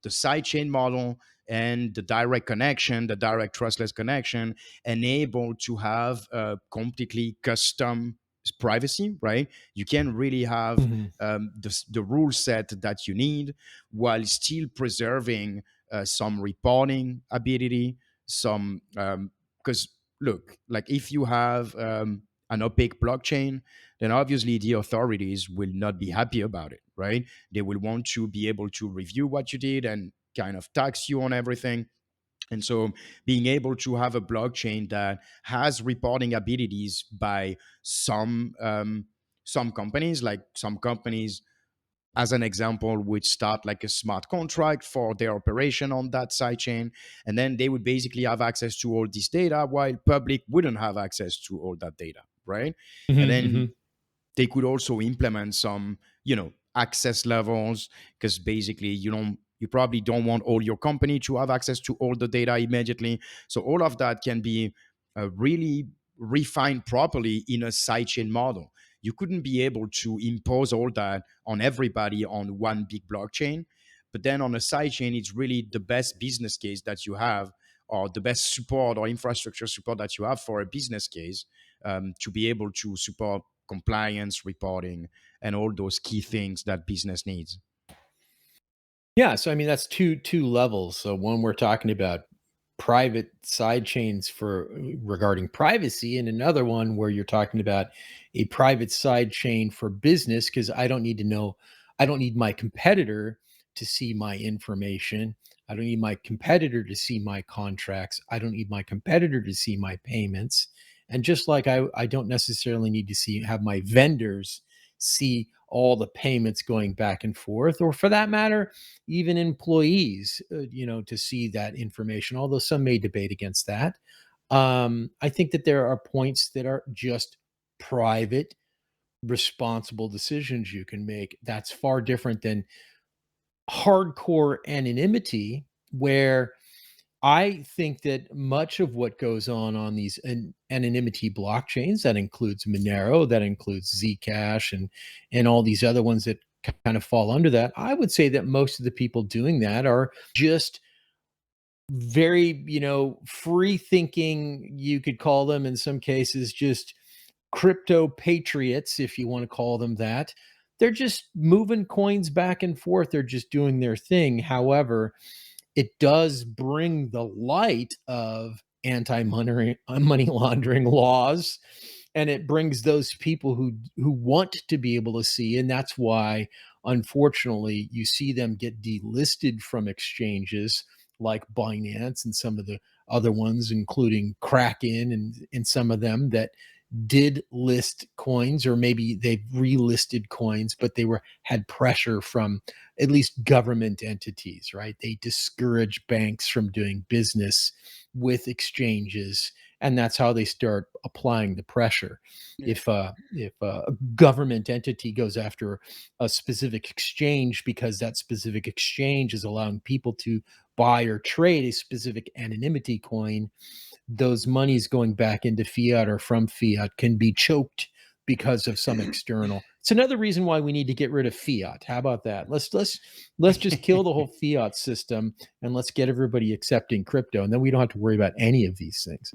the sidechain model and the direct connection, the direct trustless connection, enable to have a completely custom privacy, right? You can really have Mhm. the rule set that you need while still preserving some reporting ability, some because look, like if you have an opaque blockchain, then obviously the authorities will not be happy about it, right? They will want to be able to review what you did and kind of tax you on everything. And so being able to have a blockchain that has reporting abilities by some companies, like some companies as an example, would start like a smart contract for their operation on that sidechain. And then they would basically have access to all this data while public wouldn't have access to all that data, right? And Mhm, then mhm. they could also implement some, access levels, because basically you probably don't want all your company to have access to all the data immediately. So all of that can be really refined properly in a sidechain model. You couldn't be able to impose all that on everybody on one big blockchain. But then on a sidechain, it's really the best business case that you have, or the best support or infrastructure support that you have for a business case, to be able to support compliance, reporting, and all those key things that business needs. Yeah, so I mean that's two levels. So one, we're talking about private side chains for regarding privacy, and another one where you're talking about a private side chain for business, because I don't need to know, I don't need my competitor to see my information. I don't need my competitor to see my contracts. I don't need my competitor to see my payments. And just like I don't necessarily need to see have my vendors see all the payments going back and forth, or for that matter, even employees, to see that information, although some may debate against that. I think that there are points that are just private, responsible decisions you can make. That's far different than hardcore anonymity, where I think that much of what goes on these anonymity blockchains, that includes Monero, that includes Zcash, and all these other ones that kind of fall under that. I would say that most of the people doing that are just very, free thinking. You could call them in some cases just crypto patriots, if you want to call them that. They're just moving coins back and forth. They're just doing their thing. However, it does bring the light of anti-money laundering laws, and it brings those people who want to be able to see. And that's why, unfortunately, you see them get delisted from exchanges like Binance and some of the other ones, including Kraken and some of them that did list coins, or maybe they've relisted coins, but they had pressure from at least government entities, right? They discourage banks from doing business with exchanges, and that's how they start applying the pressure. Yeah. If a government entity goes after a specific exchange because that specific exchange is allowing people to buy or trade a specific anonymity coin, those monies going back into fiat or from fiat can be choked because of some external. It's another reason why we need to get rid of fiat. How about that? Let's just kill the whole fiat system, and let's get everybody accepting crypto, and then we don't have to worry about any of these things.